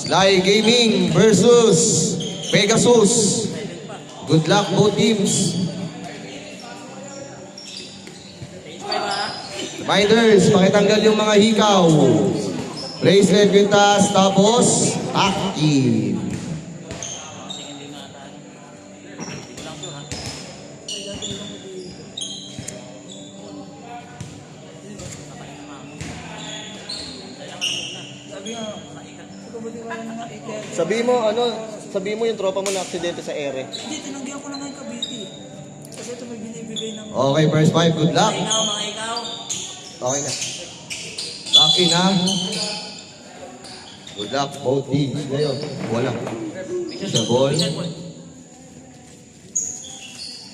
Sly Gaming versus Pegasus. Good luck both teams. Reminders, pakitanggal yung mga hikaw. Bracelet, kwintas, tapos active. Sabi mo yung tropa mo na aksidente sa ere. Hindi, tinanggihan ko lang ngayon Cavite. Kasi ito may binibigay ng... Okay, first five, good luck. Mga ikaw. Okay na. Lucky na. Good luck, both teams. Ngayon, wala. Sa ball.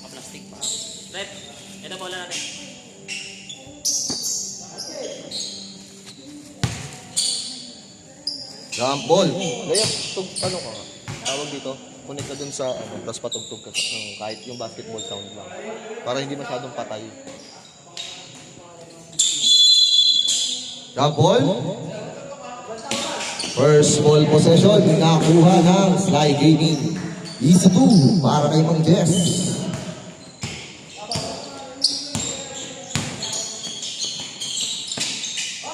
Plastic pa. Rep, ito bola natin. Jump ball. Ngayon, ano ka? Tawag dito, connect ka dun sa, tapos patugtog ka kahit yung basketball sound lang. Para hindi masyadong patay. Jump ball. First ball possession, nakuha ng Sly Gaming. Easy 2 para kay Mang Jess.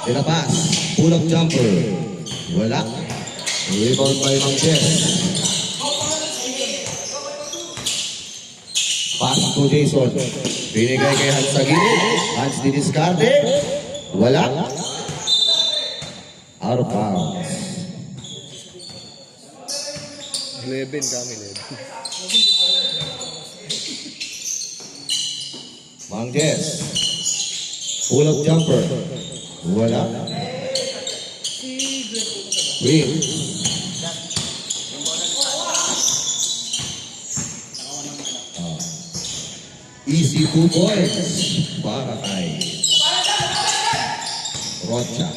Tinapas, pull-up jumper. Wala. Rebound by Mang Jess. Pass to Jason. Binigay kay Hans sa gilid. Hans diniskarte. Wala. Out of bounds. 11 kami, 11. Mang Jess. Pull-up jumper. Wala. Green. Easy 2 points para kay Rocha.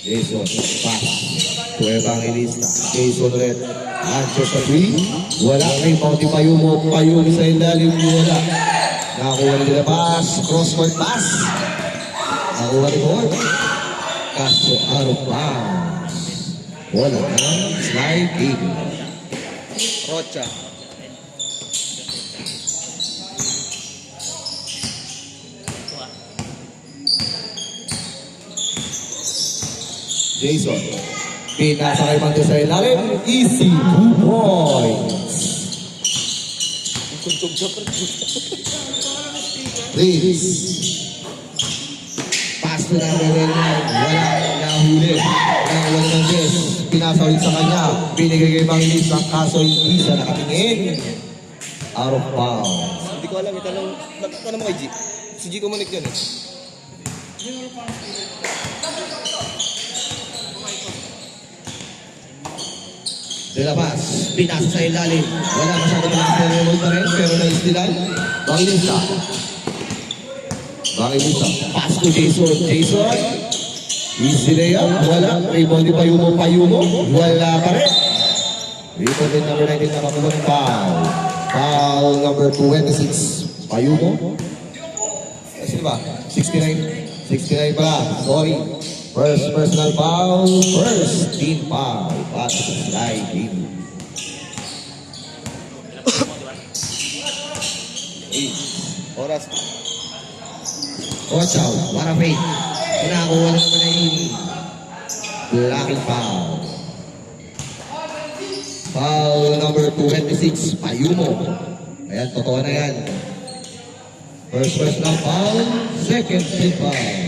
Jason, pass to Evangelista. Jason Red. Answer sa 3. Wala kay Pauti Payumo. Payumo sa ilalim. Wala. Nakakuha nila pass. Cross-court pass. Nakakuha ni Ford. Kaso out of bounds. Wala na. Slide Gaming. Rocha. Jason. Pinasa kay Mando sa ilalim. Easy 2 points. Tuntog siya pa. Please. Pass to number 9. Wala. Nahuli. Nahuli ng Jess. Pinasa ulit sa kanya. Binigay kay Bangilis ang kaso hindi siya nakatingin. Out of bounds. Hindi ko alam, itanong mo kay G. Si G Comunic yun eh. Dilabas, pinasa sa ilalim. Wala masyado malakas na rin, pero naistilan. Bangilista. Bangilista. Pass to Jason. Jason. Easy na yan. Wala. Rebound ni Payumo. Payumo. Wala pa rin. Rebound din number 19 nakakuha ng foul. Foul number 26. Payumo. Kasi ba? 69. 69 pala. Sorry. First personal foul, first team foul. Para sa Sly Gaming. Oras. Watch out, what a fake. Pinakuha na naman ay blocking foul. Foul number 26, Payumo. Ayan, totoo na yan. First personal foul, second team foul.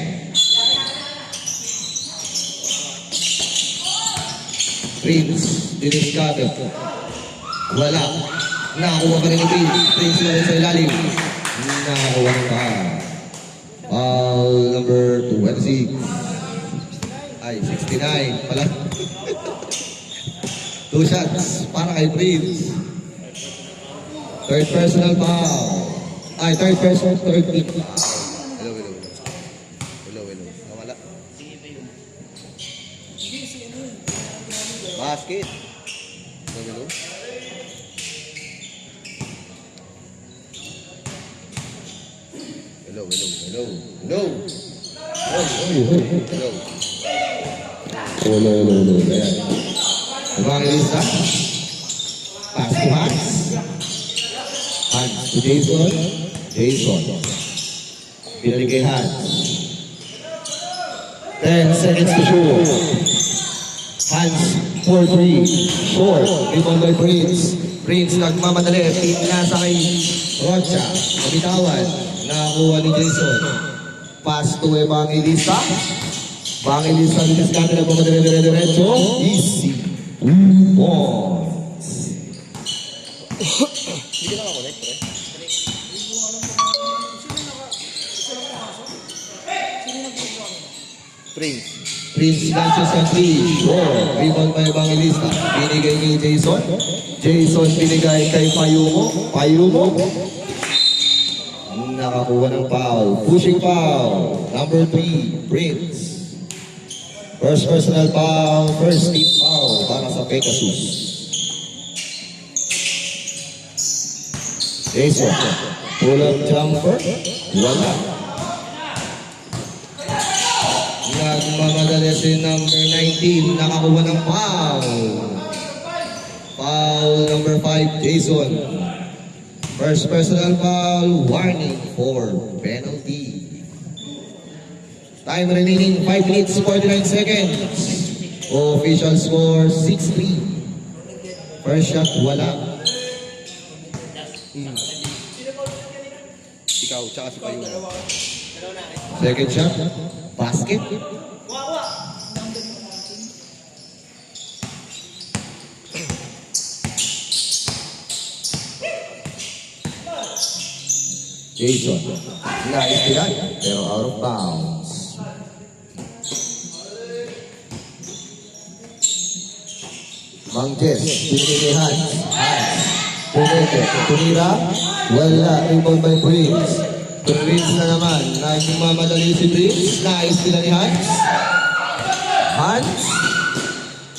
Prince, diniskado. Wala. Nakakuha pa rin ni Prince. Prince lang sa ilalim. Nakakuha ng foul. Foul number 26. Ay, 69 pala. 2 shots para kay Prince. Third personal foul. Ay, third team foul. Hello. Nawala. Basket. Hello. Go. Ulo. Ayan. Evangelista. Pass to Hans. Hans to Jason. Jason. Pinalik kay Hans. 10 seconds to shoot. Hans for 3. Short. Rebound by Prince. Prince nagmamadali. Pinasa kay Rocha. Kabitawan. Nakakuha ni Jason. Pass to Evangelista. Evangelista didiskarte na dire-diretso. Easy. 2 points. Hindi ka nakakonect, pre. Prince. Prince launches ang 3. Short. Rebound by Evangelista. Binigay kay Jason. Jason binigay kay Payumo. Payumo. Nakakuha ng foul. Pushing foul. Number 3. Prince. First personal foul. First team foul para sa Pegasus. Jason. Pull-up jumper. Wala. Nagmamadali si number 19. Nakakuha ng foul. Foul number 5, Jason. First personal foul, warning for penalty. Time remaining 5 minutes 49 seconds. Official score 6-3. First shot, wala. Ikaw, tsaka si Payuno. Second shot, basket. Jason. Nice tira, pero out of bounds. Mang Jess, pinilihan. Pumete, tumira. Wala, rebound by Prince. Prince na naman. Nagmamadali si Prince. Nice tira ni Hans. Hans.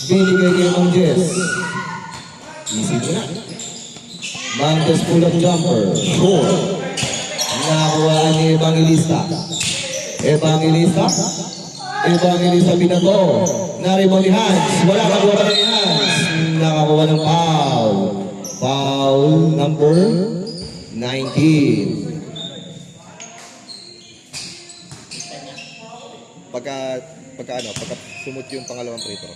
Binigay kay Mang Jess. Easy na. Mang Jess pull-up jumper. Short. Nakakuha ni Evangelista. Evangelista binato. Naribaw ni Hans. Wala kakuha pa ni Hans. Nakakuha ng foul. Foul number 19. Pagka sumut yung pangalawang free throw.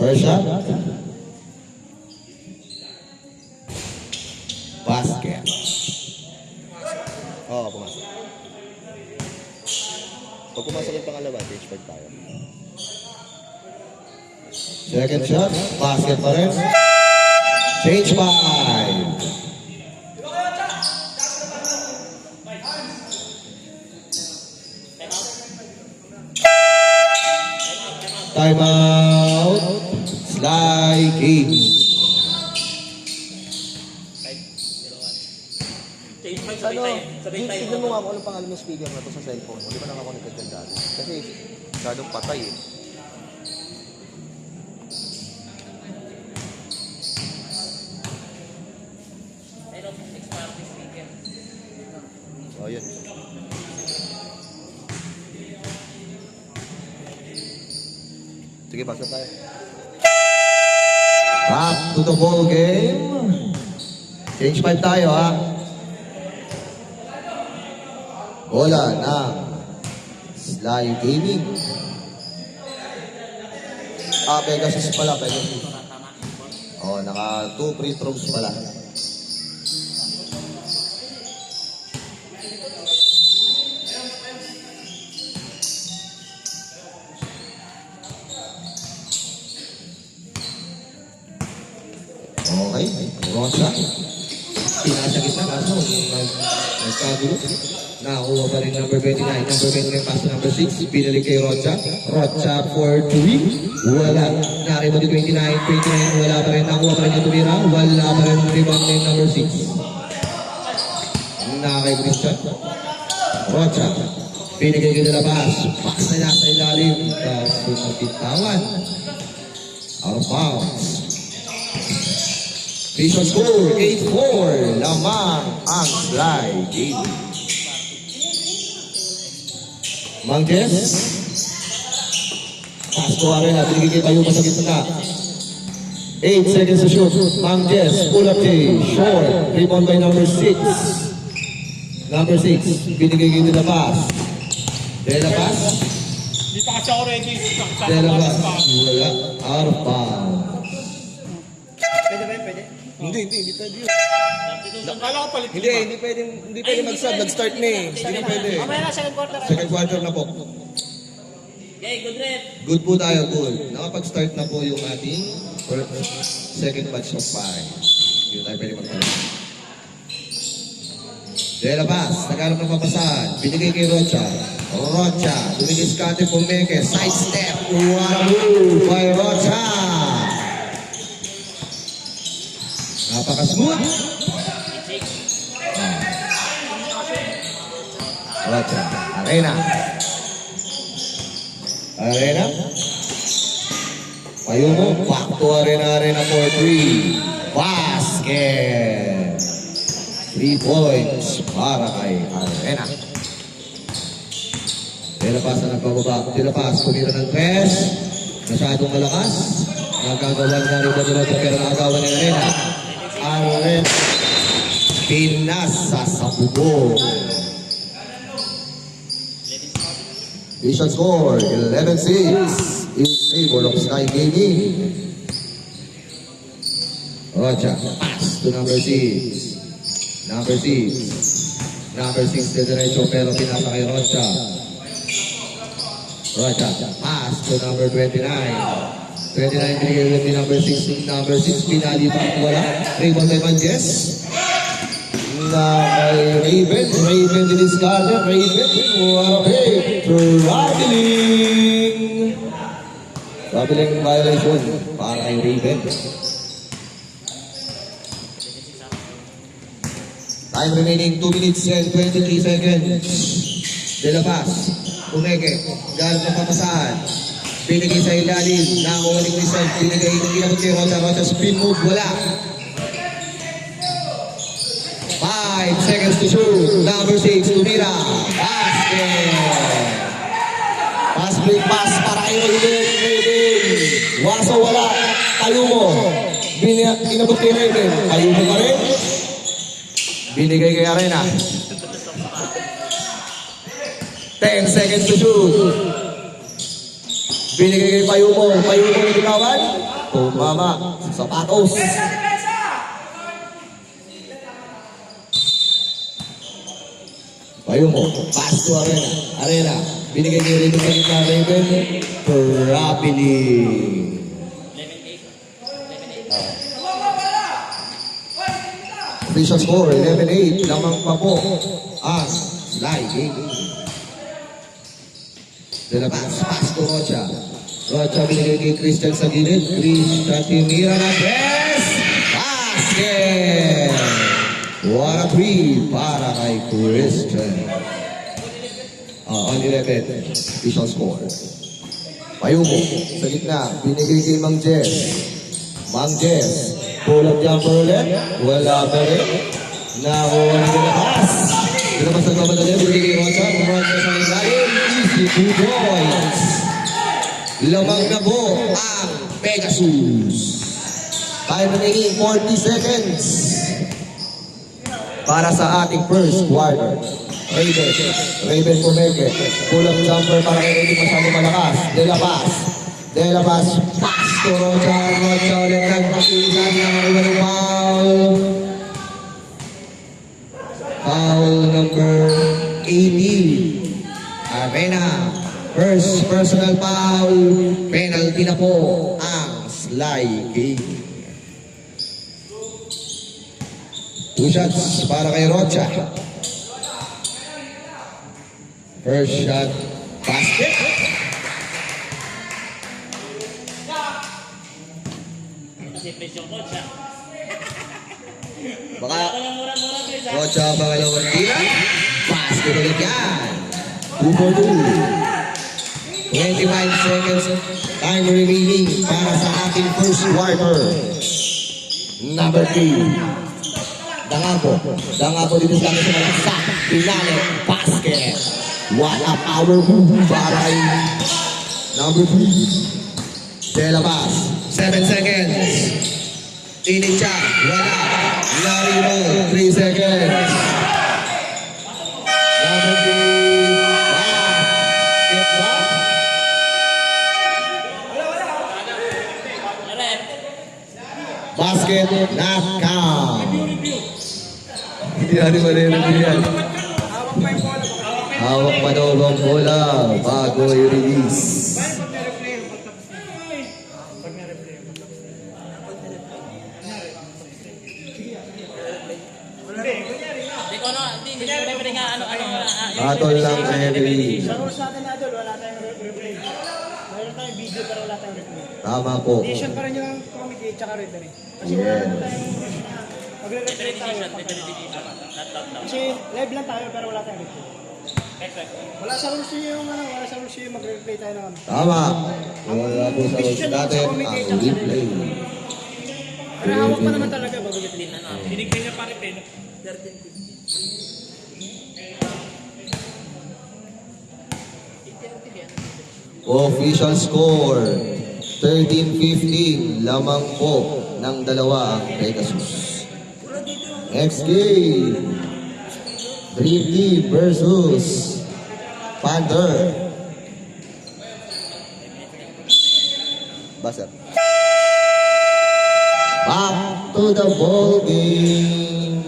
First shot. Basket. Oo, pumasok. Pag pumasok yung pangalawa, change part tayo. Second shot. Basket pa rin. Change 5. Time out. Sly King. Tignan mo nga kung anong pangalan ng speaker na to sa cellphone mo. Di ba nakakonected ka dati? Kasi masyadong patay eh. Oh, yun. Sige, basta tayo. Back to the ball game. Change 5 tayo ha. Bola ng Sly Gaming. Pegasus pala, Pegasus. Oh, naka 2 free throws pala. Okay, Rocha. Pinasa gitna kaso nagkagulo. Nakuha pa rin number 29. Number 29 pass to number 6. Pinalik kay Rocha. Rocha for 3. Wala. Nariba di 29. 29 wala pa rin. Nakuha pa rin yung tumira. Wala pa rin ang rebound ng number 6. Nakakay Christian. Rocha. Pinigay kay nila pass. Pass na nasa ilalim. Kaso magpitawan. Out of bounds. Visual score, 8-4. Lamang ang Sly Gaming. Mang Jess. Pasto Arena, binigay tayo pa sa gitna. 8 seconds to shoot. Mang Jess, pull up J, short. Rebound by number 6. Number 6, binigay kayo nila pass. De La Paz. Di pa kasi ako ready. De La Paz. Wala. Out of bounds. Pwede ba yun? Pwede? Hindi pwede yun. Kala ko palit. Hindi pwede mag-sub. Nag-start na eh. Hindi na pwede. Mamaya na, second quarter. Second quarter na po. Okay, good rep. Good po tayo, good. Nakapag-start na po yung ating second batch of 5. Hindi tayo pwede magpalit. De La Paz, nagharap ng papasahan. Binigay kay Rocha. Rocha, dumigis kate Pumeke. Side step. What a move by Rocha. Napaka-smooth. Rocha, Arena. Arena. Payumo, back to Arena for 3. Basket. 3 points para kay Arena. De La Paz na nagpababa. De La Paz, kumira ng 3. Masyadong malakas. Nagagawa na rin ba pero nakagawa ni Arena. Arena. Pinasa sa bubo. Vision score, 11-6 in favor of Sky Gaming. Rocha, pass to number 6. Number 6. Number 6 de derecho pero pinasa kay Rocha. Rocha, pass to number 29. 29 binigay ulit ni number 6. Number 6, pinali pa wala. Raymond Evanges. Na kay Raven. Raven din is Carter. Raven, what a play. Traveling. Traveling violation para kay Raven. Time remaining 2 minutes and 23 seconds. De La Paz, Pumeke, galit ng papasahan. Binigay sa ilalim, nakuha ni Cristian, binigay ng ginamot kay Rocha. Rocha spin move, wala. 5 seconds to shoot. Number 6, tumira. Basket. Pass break pass para kay Raven. Waso wala. Payumo. Inabot kay Raven. Payumo pa rin. Binigay kay Arena. 10 seconds to shoot. Binigay kay Payumo. Payumo na binawan. Tumama. Sapatos. Payumo. Pass to Arena. Arena. Binigay kay Raven sa gitna. Raven. Rapidly. Official score, 11-8. Lamang pa po ang Sly Gaming. De La Paz, pass to Rocha. Rocha binigay kay Christian sa gilid. Christian tinira na press. Basket! What a 3 para kay Christian. On 11, official score. Payumo sa gitna. Binigay kay Mang Jess. Mang Jess. Pull up jumper ulit. Wala pa rin. Nakuha na De La Paz. De La Paz nagmamadali. Binigay kay Rocha. Rocha sa ilalim. Easy 2 points. Lamang na po ang Pegasus. Time remaining 40 seconds. Para sa ating first quarter. Raven Pumeke. Pull up jumper para kay Raven masyadong malakas. De La Paz. De La Paz. Pass to Rocha. Rocha ulit nagpasisan ng ibang foul. Foul number 18. Arena. First personal foul. Penalty na po ang Sly Gaming. 2 shots para kay Rocha. First shot, basket. Baka Rocha pangalawang tira. Basket ulit yan. 2 for 2. 25 seconds time remaining para sa ating first quarter. Number 3. Dangabo dito sa akin sa malaksa. Pinale, basket. What a power move para kay number 3. De La Paz, 7 seconds. Init siya, wala. Larry roll, 3 seconds. Number 3. Get back. Basket, not count. Hindi natin malilagyan yan. Hawak pa daw ang bola bago i-release. Atol lang sa heavy. Sa rules natin na idol, wala tayong replay. Mayroon tayong video pero wala tayong replay. Tama po. Condition pa rin yung committee tsaka referee. Kasi Yes. wala naman tayong magre-replay tayo. Kasi live lang tayo pero wala tayong replay. Wala sa rules yung wala sa rules yung magre-replay tayo ng ano. Tama. Wala po sa rules natin ang replay. Pero hawak pa naman talaga bago replay. Binigyan niya pa rin peno. Official score, 13-15. Lamang po ng dalawa ang Pegasus. Next game, Dream Team versus Panther. Buzzer. Back to the ball game.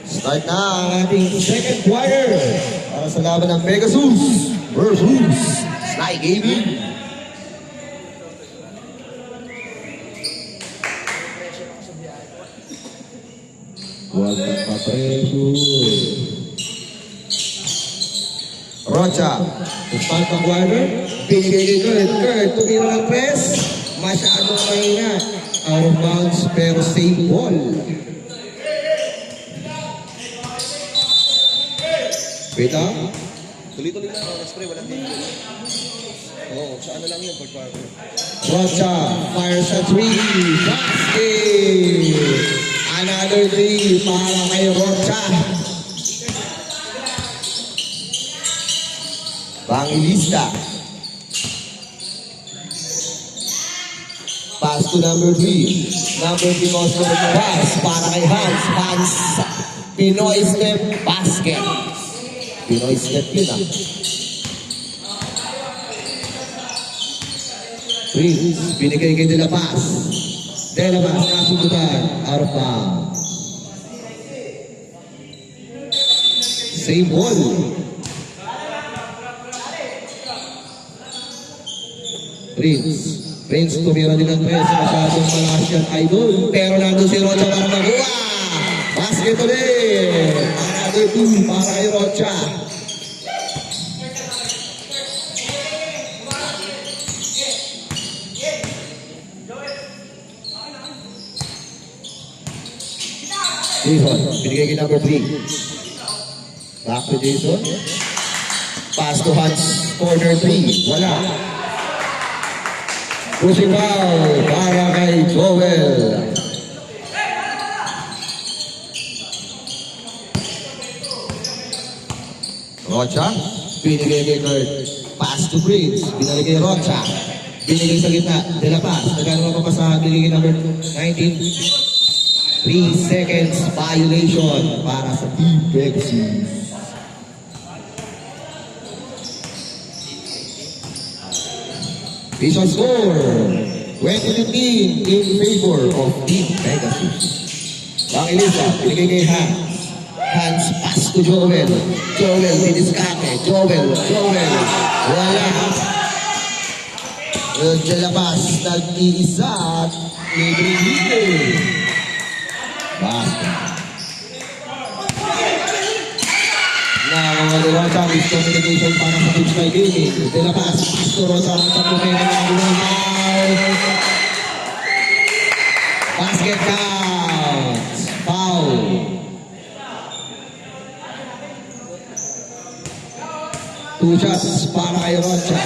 Start na ang ating second quarter para sa laban ng Pegasus versus Sly Gaming. Huwag magpa-pressure. Rocha, to start the quarter. Binigay ni Kurt, tumira ng press. Masyadong mahina. Out of bounds pero safe ball. Wait lang. Tuloy-tuloy lang, spray, walang tingin. Oo, sa ano lang yun, pag-power. Rocha fires a 3. Basket! Another 3 para kay Rocha. Bangilista. Pass to number 3. Number 3 also pass para kay Hans. Hans. Pinoy step basket. Pinoy step yun ah. Prince, binigay kay De La Paz. De La Paz, nasubukan. Out of bounds. Same ball. Prince, tumira din ang tres. Masyadong malakas yan, idol. Pero nandun si Rocha para makuha. Basket ulit. Another 2 para kay Rocha. Jason, binigay kay number 3. Back to Jason. Pass to Hans, corner 3. Wala. Pushing foul para kay Joel. Rocha, binigay kay Kurt. Pass to Prince, binigay kay Rocha. Binigay sa gitna, De La Paz. Nagano pa sa binigay kay number 19. 3 seconds violation para sa Team Pegasus. Official score, 20-15 in favor of Team Pegasus. Bangilista, binigay kay Hans. Hans, pass to Joel. Joel, diniskate. Joel. Wala. De La Paz, nag-iisa at libre-libre. Basket. Now, the Rocha with communication para sa Team Sky Gaming. De La Paz, pass to Rocha. Basket counts. Foul. Two shots para kay Rocha.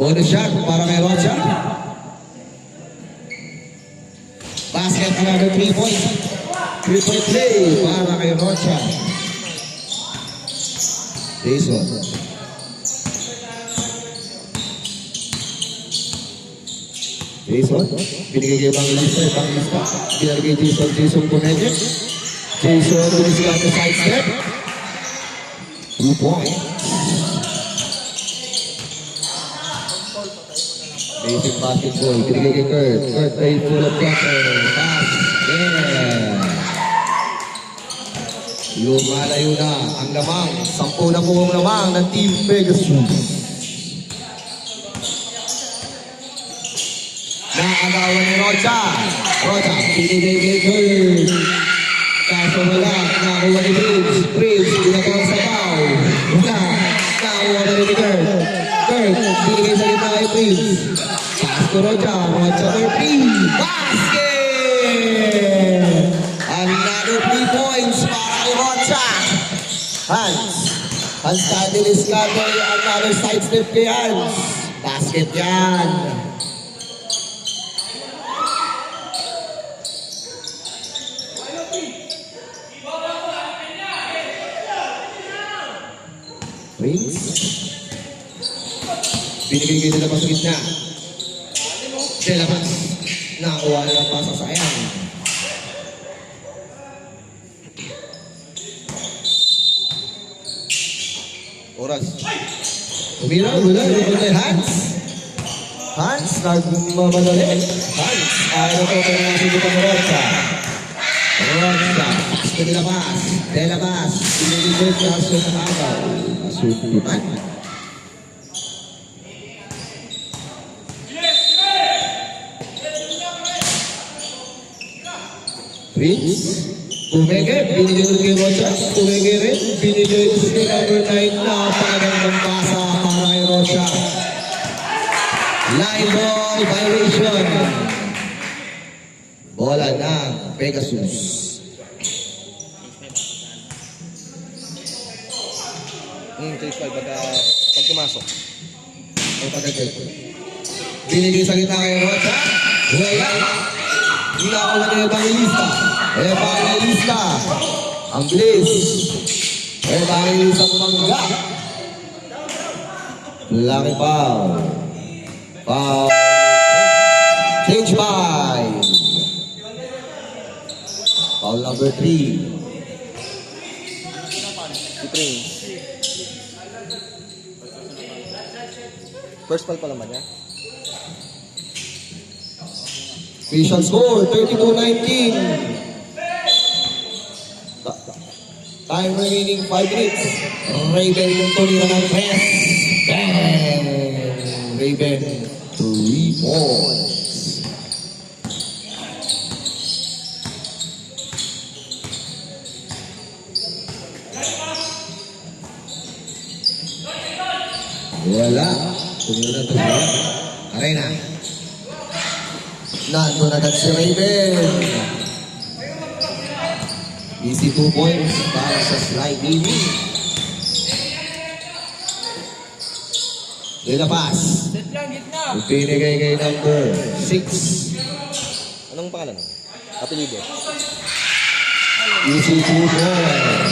Bonus shot para kay Rocha. Basket, another 3 points. 3-point play para kay Rocha. Jason. Jason, binigay kay Evangelista, binigay kay Jason Punete. Jason, tumisika sa side step. 2 points. Basic basketball, binigay kay Kurt. Kurt ay full of pressure. Pass. Yeah. Lumalayo na ang lamang. 10 na po ang lamang ng Team Pegasus. Naagawan ni Rocha. Rocha, binigay kay Kurt. Kaso wala, nakuha ni Prince. Prince, ginagawang sabaw. Wala, nakuha na rin ni Kurt. Kurt, binigay sa gitna kay Prince. Pass to Rocha. Rocha for 3. Basket! Another 3 points para kay Rocha. Hans. Hans Cadilis Carter. Another side step kay Hans. Basket yan. Prince. Binigay kayo nila pa sa gitna. Delabas. Nakakuha na ng pasa sayang. Oras. Umira, wala. Ito kay Hans. Hans, nagmamadali. Hans, ayaw ko kayo ng sinupan ng Rocha. Rocha, pass ko nilabas. Delabas. Binigay ko sa aso ng agaw. Asututan. Prince, Umege, binigay ulit kay Rocha. Umege rin, binigay ulit kay number 9 na pagandang basa para kay Rocha. Line ball violation. Bola ng Pegasus. Case 5 pag pumasok. O pagdagal. Binigay sa gitna kay Rocha. Wala. Nakakuha ni Evangelista. Evangelista. Ang bilis. Evangelista pumangga. Laki foul. Foul. Change by. Foul number 3. Si Prince. First foul pa naman niya. Official score, 32-19. Time remaining 5 minutes. Raven yung tulira ng press. Bang! Raven, 3 points. Wala. Tumira na siya. Arena. Nandun agad si Raven. Easy 2 points para sa slide TV. Nilapas. Pinigay kay number 6. Anong pangalan? Apelido. Easy 2 points.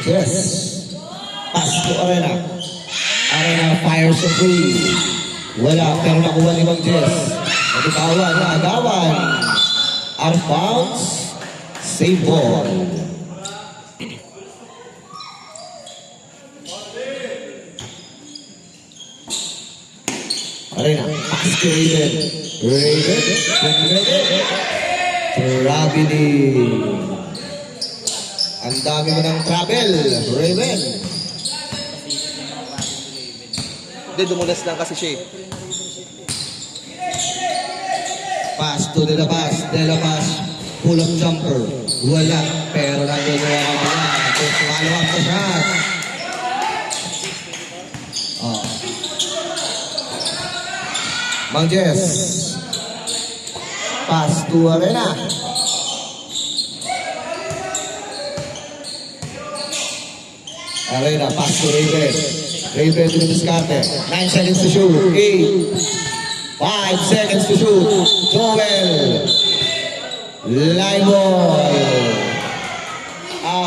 Yes. Pass to Arena. Arena fires a 3. Wala, pero nakuha ni Mang Jess. Nabitawan na agawan. Out of bounds. Save ball. Arena, pass to Raven. Raven, traveling. Ang dami mo ng travel, Raven. Hindi, dumulas lang kasi siya. Pass to De La Paz, pull up jumper. Wala, pero nandun yung mga mga. Follow up na shot. Oh. Mang Jess. Pass to Arena. Arena, pass to Raven. Raven to discarte. 9 seconds to shoot. 8. 5 seconds to shoot. Joel. Line ball.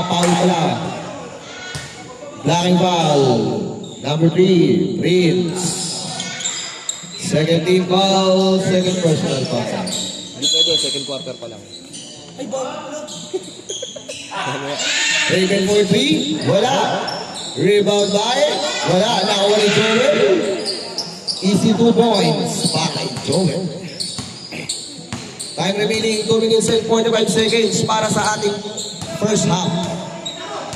Foul pala. Blocking foul. Number 3, Prince. Second team foul, second personal foul. Hindi pwede, second quarter pa lang. Raven for 3, wala. Rebound by, wala. Nakawa ni Joel. Easy 2 points. Bakay Joel. Time remaining 2 minutes and 45 seconds para sa ating first half.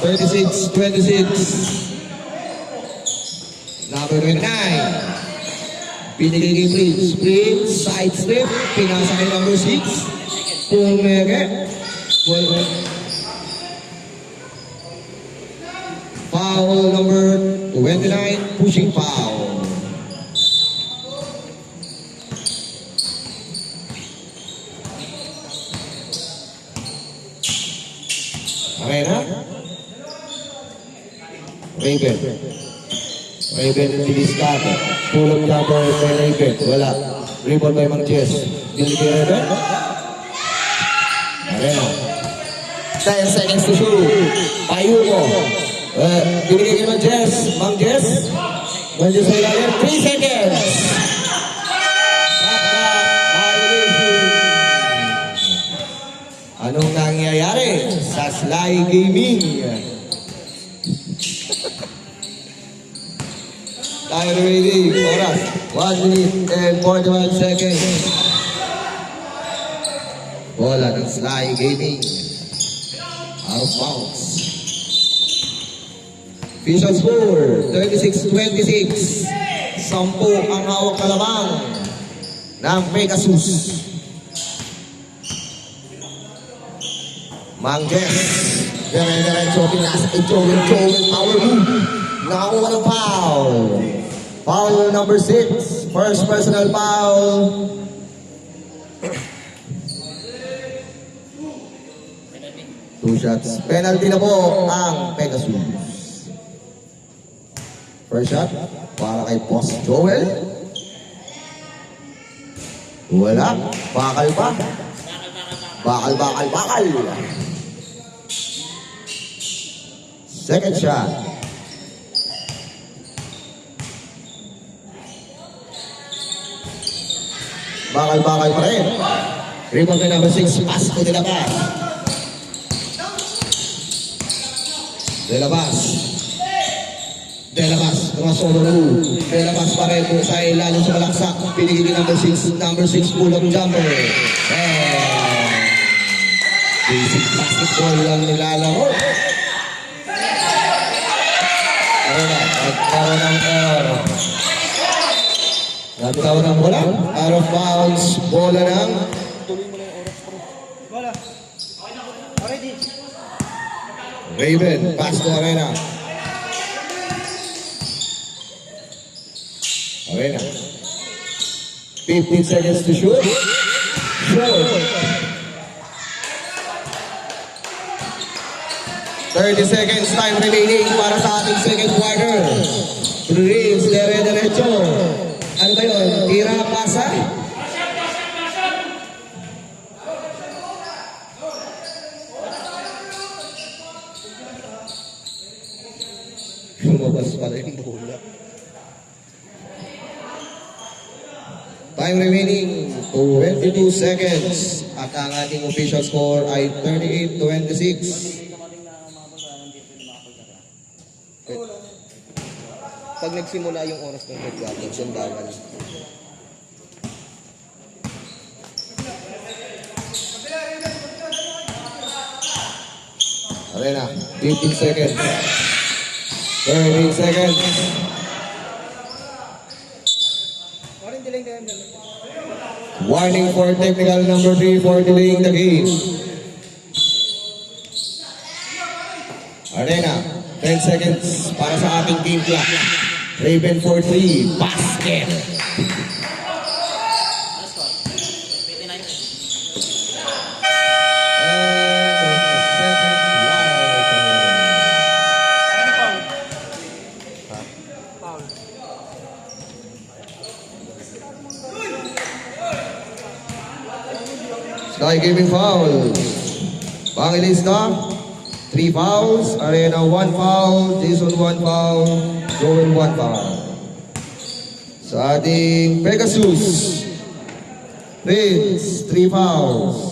36-26. Number 29. Binigay kay Prince. Prince, side step. Pinasa kay number 6. Pumeke. Foul number 29. Pushing foul. Okay na? Raven. Raven Diliscate. Pull-up jumper by Raven. Wala. Rebound by Mang Jess. Binigay kay Raven. Arena. 10 seconds to shoot. Payuko. Binigay kay Mang Jess. Mang Jess. Mang Jess ay lalim. 3 seconds. Anong nangyayari sa Sly Gaming? Tayo ready. Oras. 1 minute and 41 seconds. Bola ng Sly Gaming. Out of bounds. Official score, 36-26. 10 ang hawak na lamang ng Pegasus. Mang Jess. Dire-diretso, pinasa kay Joel. Power move. Nakakuha ng foul. Foul number 6. First personal foul. Two shots. Penalty na po ang Pegasus. First shot. Para kay Boss Joel. Wala. Bakal pa. Bakal. Second shot. Bakal pa rin. Rebound by number 6. Pass to De La Paz. De La Paz. Solo move. De La Paz pa rin kung siya ay lalong sa malaksak. Pinigil number 6. Number 6 pull-up jumper. Basic basketball lang nilalaro. Nagkaroon ng error. Nagkaroon ng bola. Out of bounds. Bola ng Wala. Already. Raven. Pass to Arena. Arena. 15 seconds to shoot. Shoot. 30 seconds time remaining para sa ating second quarter. Prince, dire-diretso. Ano ba yun? Tira, pasa? Lumabas pala yung bola. Time remaining 22 seconds. At ang ating official score ay 38-26. Pag nagsimula yung oras ng third quarter, yung bawal. Arena, 15 seconds. 13 seconds. Waring diling na yan. Warning for technical number 3 for delaying the game. Arena, 10 seconds para sa ating team clock. Raven for 3, basket. Gaming foul. Pangilista, 3 fouls. Arena, 1 foul. Jason, 1 foul. Joel, 1 foul. Sa ating Pegasus, Vince, 3 fouls.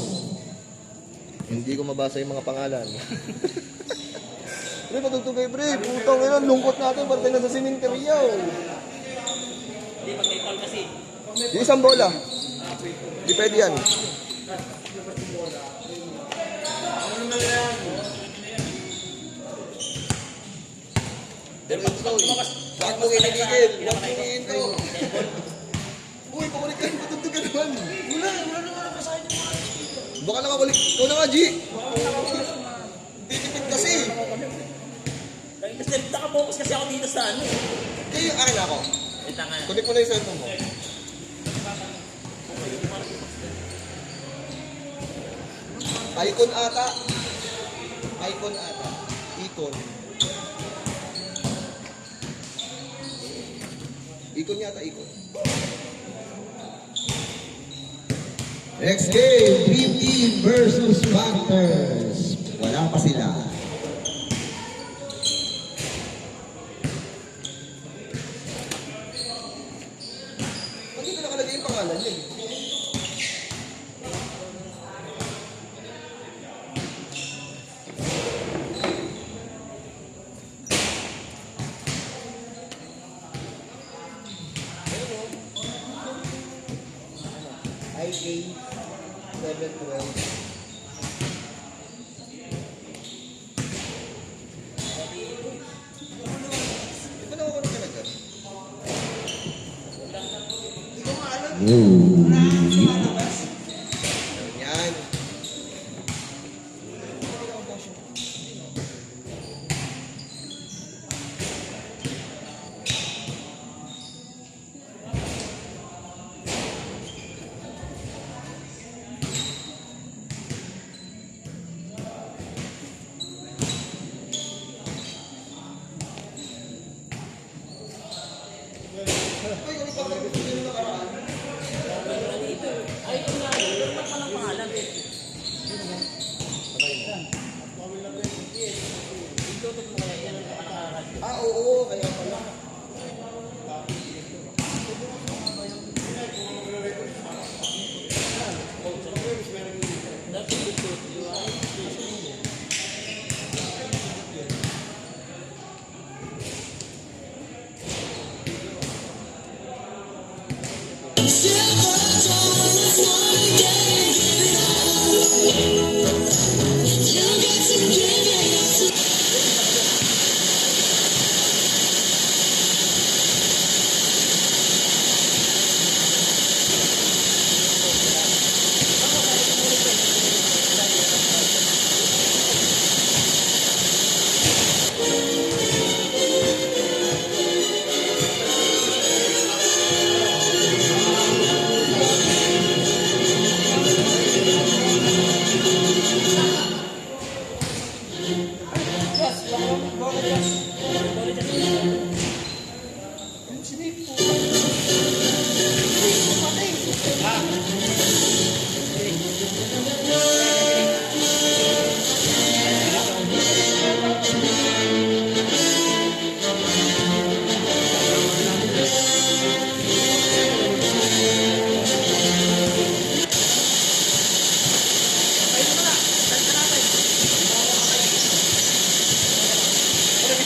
Hindi ko mabasa yung mga pangalan. Pre, patugtog kayo, pre. Putang ina, lungkot natin. Bantay na sa simenterya. Hindi, pag may foul kasi. Yung isang bola. Hindi pwede yan. Bakit mo kinigigil? Bakit mo kinigil? Uy, pakulit ka. Patugtog ka naman. Wala naman sa akin. Baka nakakulit. Ikaw na nga, G. Titipid kasi. Kasi nakapokus kasi ako dito sa ano. Kaya akin ako. Ito nga. Kunik mo na yung cellphone mo. Icon ata. Icon ata. Icon. Icon yata, icon. Next game, Dream Team versus Panthers. Wala pa sila. Ba't dito nakalagay yung pangalan niya? IK 712. Di ba nakukuha ka na dyan? Yan. Ah, oo, kaya pala.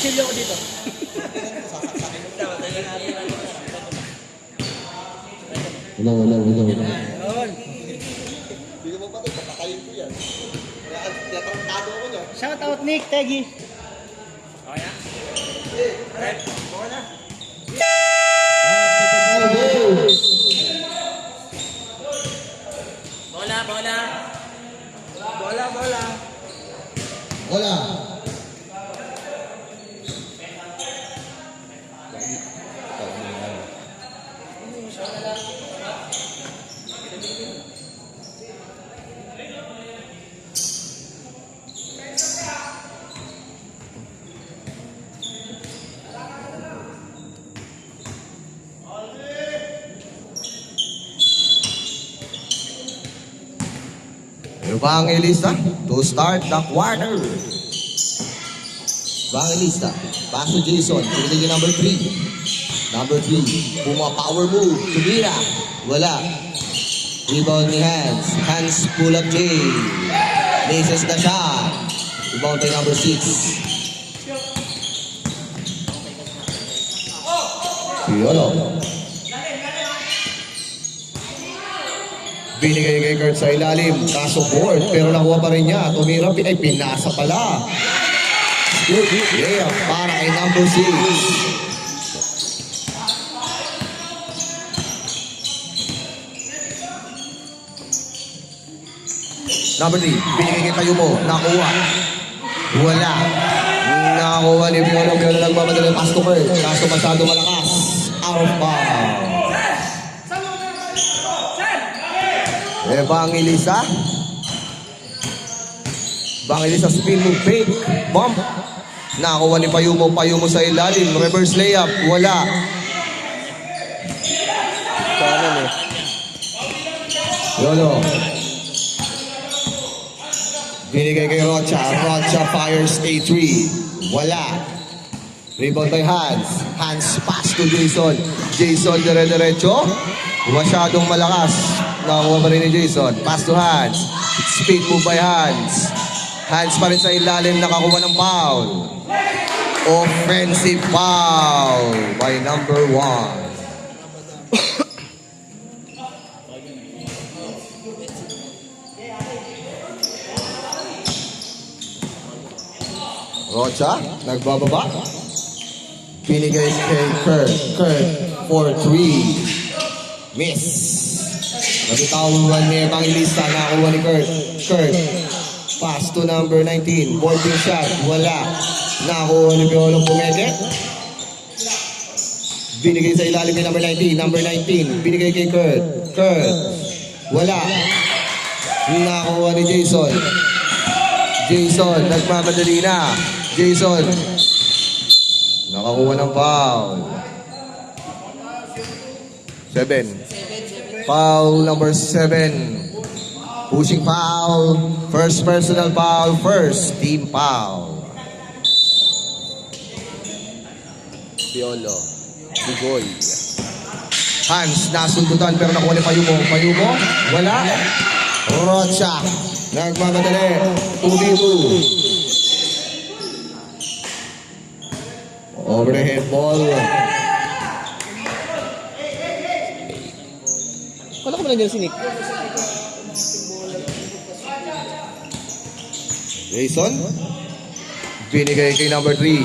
Silyo ko dito. Wala. Yun. Hindi ko pa ito, papatayin ko yan. Kaya tarantado ako niya. Shout out Nick, Teggy. Bola, bola. Wala. Evangelista to start the quarter. Evangelista, pass to Jason. Pinigay number 3. Number 3, Puma power move. Tumira. Wala. Rebound ni Hans. Hans pull up J. Laces the shot. Rebound by number 6. Piolo. Binigay kay Kurt sa ilalim. Kaso board. Pero nakuha pa rin niya. Tumira. Ay, pinasa pala. Good. Yeah, para kay number 6. Number 3, binigay kay Tayo mo, nakuha. Wala. Nakuha ni Piolo, Piolo nagmamadali ang pass to Kurt. Kaso masyado malakas. Out of bounds. Evangelista. Evangelista spin move, fake, bump. Nakuha ni Payumo sa ilalim. Reverse layup, wala. Kanan eh. Piolo. Binigay kay Rocha. Rocha fires a 3. Wala. Rebound by Hans. Hans pass to Jason. Jason dire-diretso. Masyadong malakas. Nakuha pa rin ni Jason. Pass to Hans. Speed move by Hans. Hans pa rin sa ilalim. Nakakuha ng foul. Offensive foul by number 1. Rocha, nagbababa. Pinigay kay Kurt. Kurt for 3. Miss. Nabitawan ni Evangelista. Nakakuha ni Kurt. Kurt. Pass to number 19. Boarding shot. Wala. Nakakuha ni Piolo Pumeke. Binigay sa ilalim ni number 19. Number 19. Binigay kay Kurt. Kurt. Wala. Nakakuha ni Jason. Jason. Nagmamadali na. Jason. Nakakuha ng foul. 7. Foul number 7. Pushing foul. First personal foul. First team foul. Piolo. Bigoy. Hans. Nasundutan pero nakuha ni Payumo. Payumo. Wala. Rocha. Nagmamadali. 2v2. Overhead ball. Kala ko ba nandiyan si Nick? Jason. Binigay kay number 3.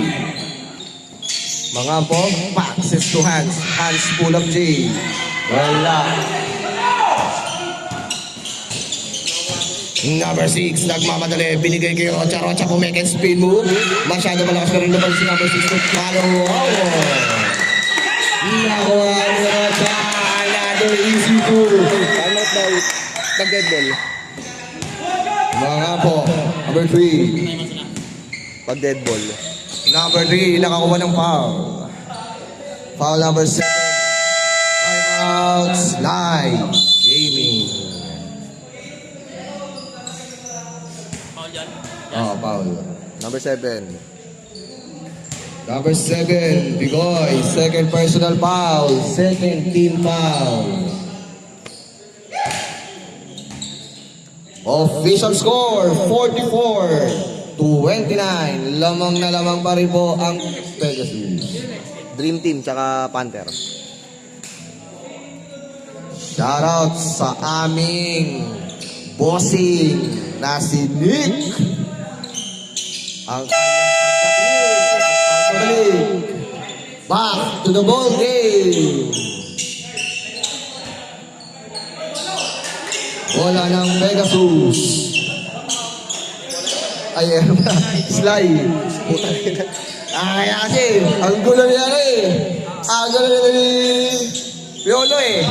Mga po, passes to Hans. Hans pull up J. Wala. Number 6, nagmamadali. Binigay kay Rocha. Rocha pumake and spin move. Masyado malakas na rin naman si number 6. Follow. Nakuha ni Rocha. Another easy two. Time out daw. Pag-dead ball. Mga po, number 3. Pag-dead ball. Number 3, nakakuha ng foul. Foul number 7. Timeout, slide. Gaming. Foul yan. Oh, foul. Number 7. Number 7, Bigoy. Second personal foul. Second team foul. Official score, 44-29. Lamang na lamang pa rin po ang Pegasus. Dream Team tsaka Panther. Shoutout sa aming bossing na si Nick. Ang pagkakabalik. Back to the ball game. Bola ng Pegasus. Ay, Sly. Ay, kasi, ang gulo niya eh. Ang gulo niya ni Piolo eh.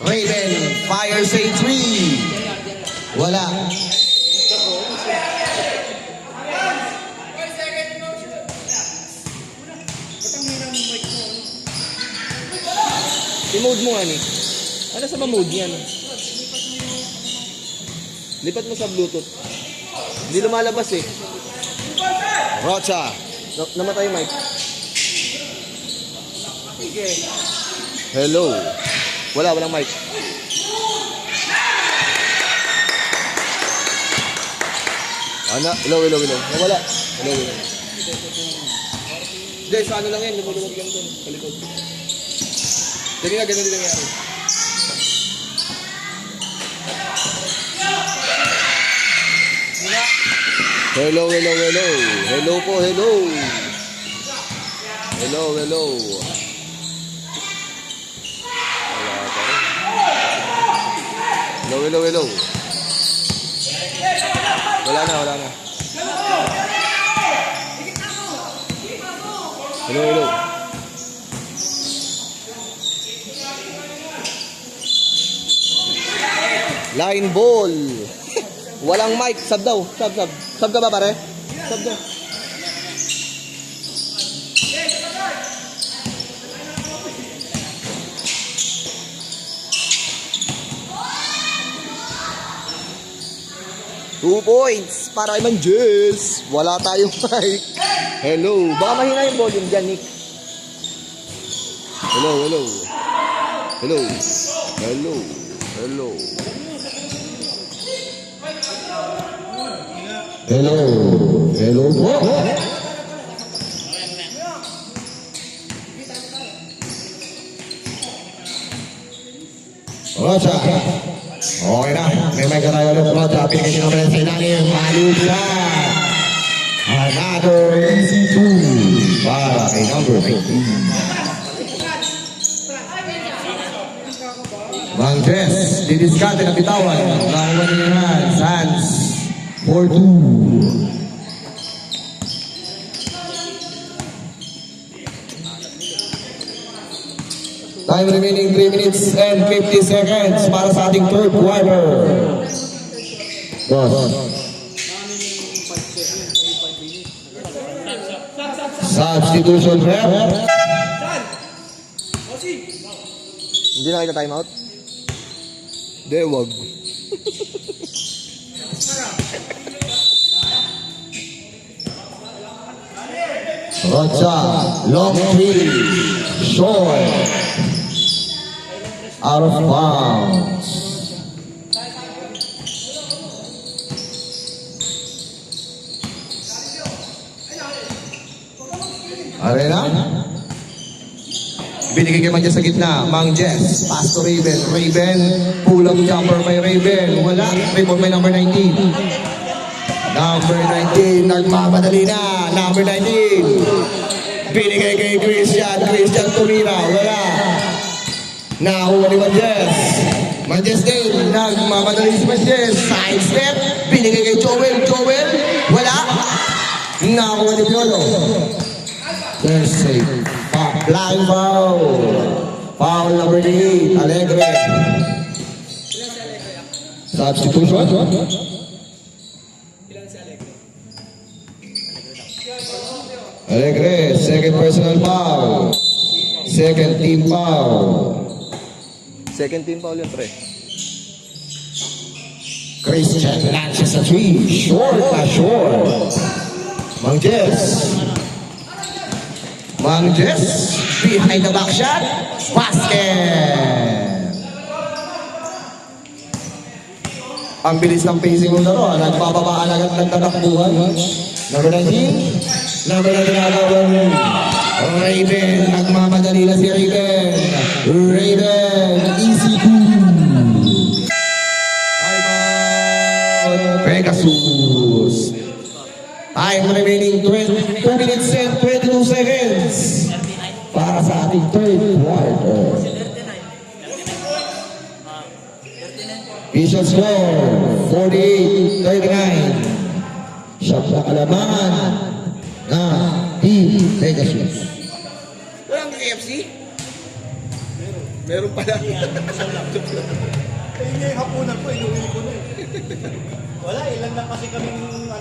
Raven, fire say 3. Wala. I-mode mo nga ni. Ano sa mode yan? Lipat mo sa Bluetooth. Hindi lumalabas eh. Rocha. Namatay yung mic. Hello. Walang mic. Hello. Nawala. Hello. Hindi, sa ano lang yan. Lumulunod lang doon. Sa likod. Ganun din nangyari. Hello. Hello po. Hello. Hello. Wala na. Hello. Line ball. Walang mic. Sub daw. Sub ka ba pare? Sub daw. Two points para kay Manjes. Wala tayong mic. Hello. Baka mahina yung volume dyan, Nick. Hello. Hello po. Rocha. Okay na. May mic na tayo ulit, Rocha. Pinigay naman sa ilalim. Malupian. Another easy two para kay number 15. Manjes, didiskarte na bitawan. Nakuha niya yan. Sands. 4-2. Time remaining 3 minutes and 50 seconds para sa ating third quarter. Substitution rep. Hindi na kita time out? Hindi, wag. Rocha, long three, short, out of bounds. Arena. Binigay kay Manjes sa gitna. Manjes, pass to Raven. Raven, pull up jumper by Raven. Wala. May number 19. Number 19, nagmamadali na. Number 19. Binigay kay Christian. Christian tumira. Wala. Nakuha ni Manjes. Manjes din. Nagmamadali si Manjes. Side step. Binigay kay Joel. Joel. Wala. Nakuha ni Piolo. There's safe. Flying foul. Foul number 8. Alegre. Substitution. Alegre, second personal foul. Second team foul. Second team foul yun, pre. Christian launches a three. Short na short. Manjes. Manjes. Behind the back shot. Basket. Ang bilis ng pacing ng laro. Nagpapabaan agad ng tatakbuhan. Number 19. Number 19. Raven. Nagmamadali na si Raven. Raven. Easy two. Timeout. Pegasus. Time remaining 2 minutes and 22 seconds para sa ating third quarter. Official score, 48-39. Shot na kalamangan na Team Pegasus. Walang KFC? Meron pala. Ayun yung hapunan ko, inuwi ko na. Wala, ilan lang kasi kami,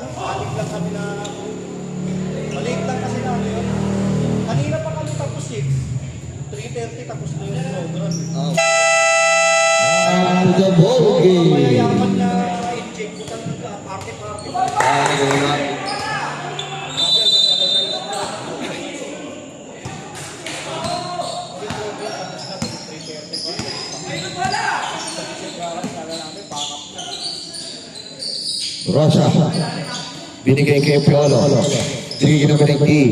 malik lang kami na, maliit lang kasi na yun. Kanina pa kami tapos 3:30 tapos na yung program. Back to the ball game. Mayayaman na i-check ko talaga. Party-party. Rocha. Binigay kay Piolo. Binigay naman ng team.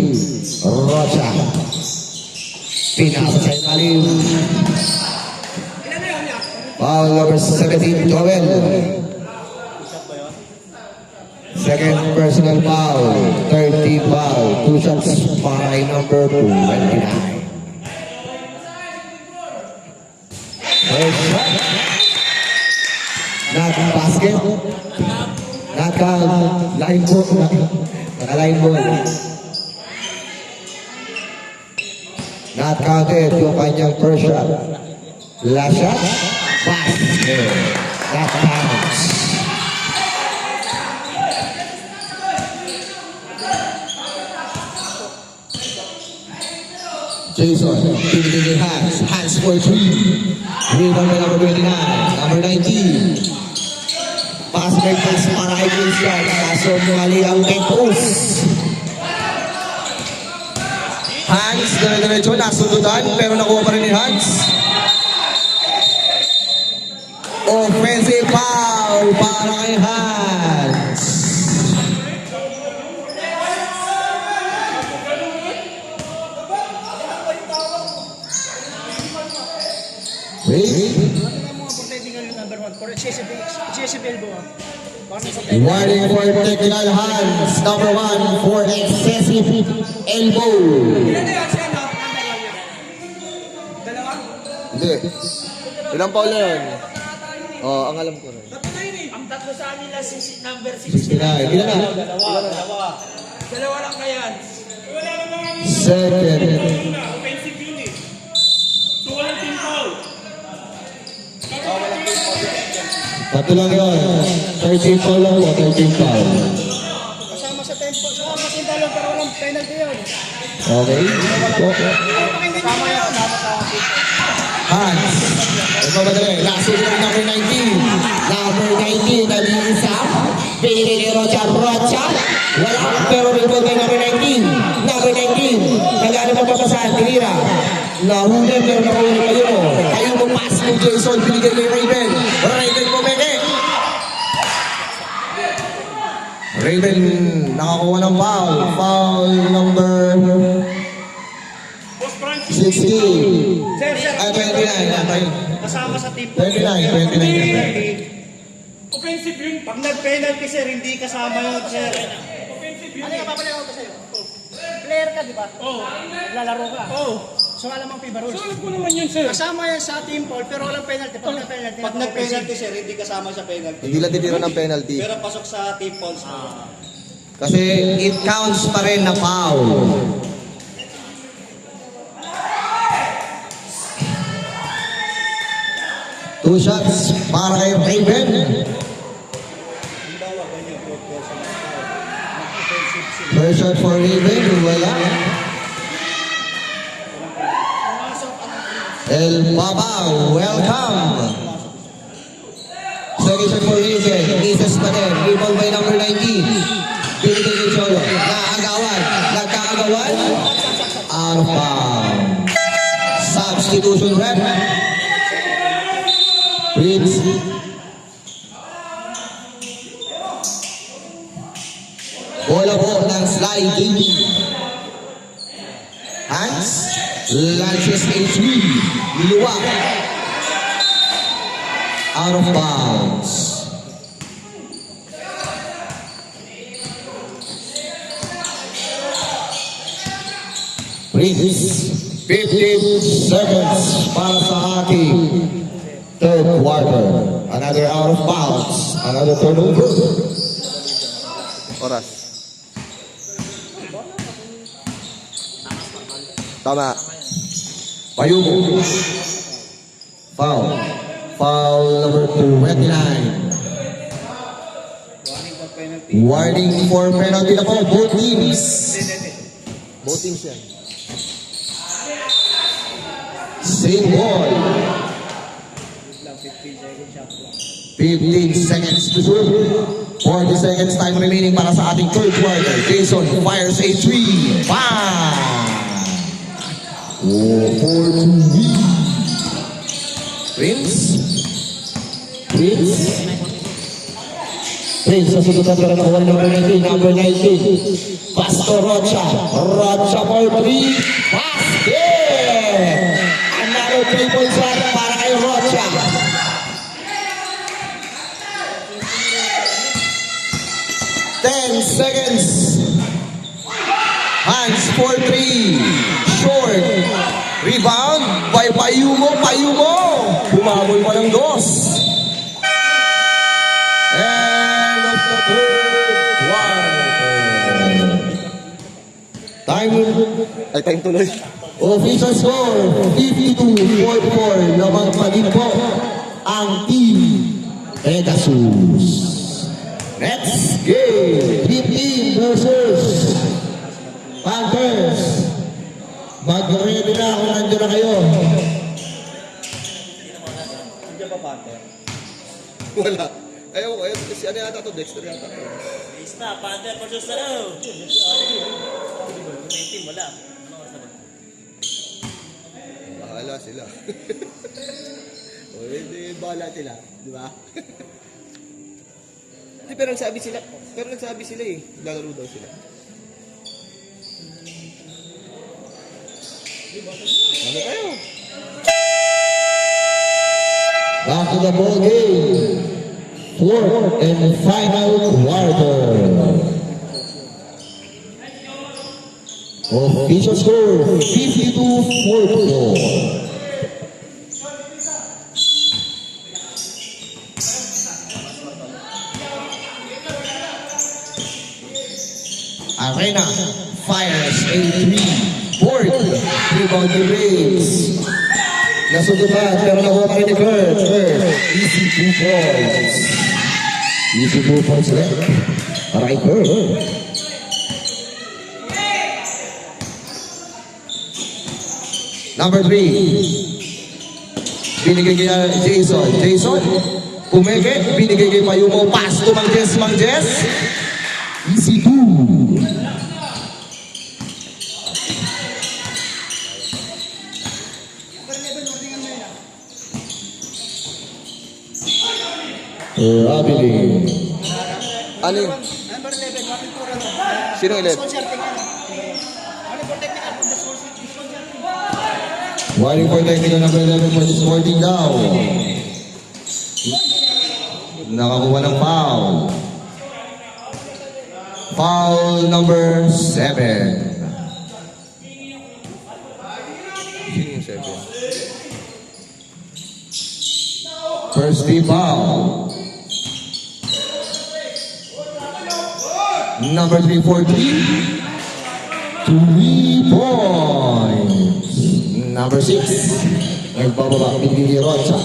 Rocha. Pinasa sa ilalim. Foul number 17, Joel. Second personal foul. 30 foul. 2 shots by number 29. First shot. Not basket. Not count. Line ball. Naka-line ball. Not counted yung kanyang first shot. Last shot. Basket. That counts. Jason, pinigil hands. Hands for 3. Rebound by number 29. Number 19. Pass break pass para kay Christian. Kaso mali ang kay Cruz. Hans, dire-diretso, nasundutan, pero nakuha pa rin ni Hans. Offensive foul para kay Hans. Wait. Mga protecting ang number 1. For Jezebel Boa. Warning for technical hands. Number 1 for excessive elbow. Hindi. Ilang paul na yun? Oo, ang alam ko rin. Ang tatlo sa nila number 69. Ilan na? Dalawa lang kaya. Second. Offensive unit. So, walang team foul. Pato lang yun. 13 foul lang po. 13 foul. Kasama sa tempo. Kasama sa talo pero walang penalty yun. Okay. Kasama yun. Hans. Ito ba dali? Last year number 19. Number 19. Nag-iisa. Pinili ni Rocha. Wala. Pero rebound kay number 19. Number 19. Nag-ano magpapasahan. Tinira. Nahuli pero nakahuli kayo mo. Kayo mo pass mo Jason. Binigay kay Raven. Raven mo meke. Raven nakakuha ng foul. Foul number 16. Ah, 29. Kasama sa team. 29. Offensive unit. Pag nag-penalty sir, hindi kasama yun sir. Offensive Ano unit. yung papalayaw ko sa'yo? Player ka, di ba? Oo. Naglalaro ka. Oo. So alam ang FIBA rules. So, alam ko naman yun, sir. Kasama yan sa team foul pero walang penalty. Pag nag-penalty, Pag nag-penalty sir, hindi kasama sa penalty. Hindi lang titira ng penalty. Pero pasok sa team falls. Kasi it counts pa rin na foul. Two shots para kay Raven. First shot for Raven, wala. El Papa, welcome. Second shot for Raven, misses pa din. Rebound by number 19. Binigay kay Cholo. Nagkakagawan. Out of bounds. Substitution rep. Prince. Bola po ng sliding. Hans. Launches a three. Luwa. Out of bounds. Prince. 15 seconds para sa ating third quarter. Another out of bounds. Another turnover. Oras. Tama. Payumo. Foul. Foul number 29. Warning for penalty na po. Both teams. Both teams yan. Same ball. 15 seconds to shoot. 40 seconds time remaining para sa ating third quarter. Jason fires a 3. Bang! 4-2. Prince sa sudutan pero nakuha number 19. Pastor Rocha for 3. Basket! Another 3-point shot para kay Rocha. 10 seconds. Hands for 3. Short. Rebound by Payumo. Bumabol pa ng dos. End of the third quarter. Time tuloy. Official score, 52-44. Lamang pa din po ang Team Pegasus. Next game, Team versus Panthers. Mag-ready na kung nandiyan na kayo. Nandiyan pa Panther. Wala. Ayaw ko, kasi ano yata to, Dexter yata. Lista, Panther versus ano? Team, wala. Ano oras na ba? Bahala sila. O, hindi, bahala sila. Di ba? Hindi, pero nagsabi sila eh. Lalaro daw sila. Ano tayo? Back to the ball game. Fourth and final quarter. Official score, 52-44. Arena fires a 3. Fourth, rebound the Braves. Nasudutan, pero nakuha pa rin ni Kurt. Easy 2 points. Easy 2 points left. Para kay Kurt. Number 3. Binigay kay Jason. Pumeke. Binigay kay Payumo. Pass to Mang Jess. Easy 2. Robin. Ano yun? Number 11, Rapid Pura no. Sino 11? Sponsor tingnan. Ano po technical from the sponsor? Waiting for technical number 11 for the sporting down. Nakakuha ng foul. Foul number 7. Sino yung 7? First team foul. Number 3 for 3. 3 points. Number 6. Nagbababa. Binigay Rocha.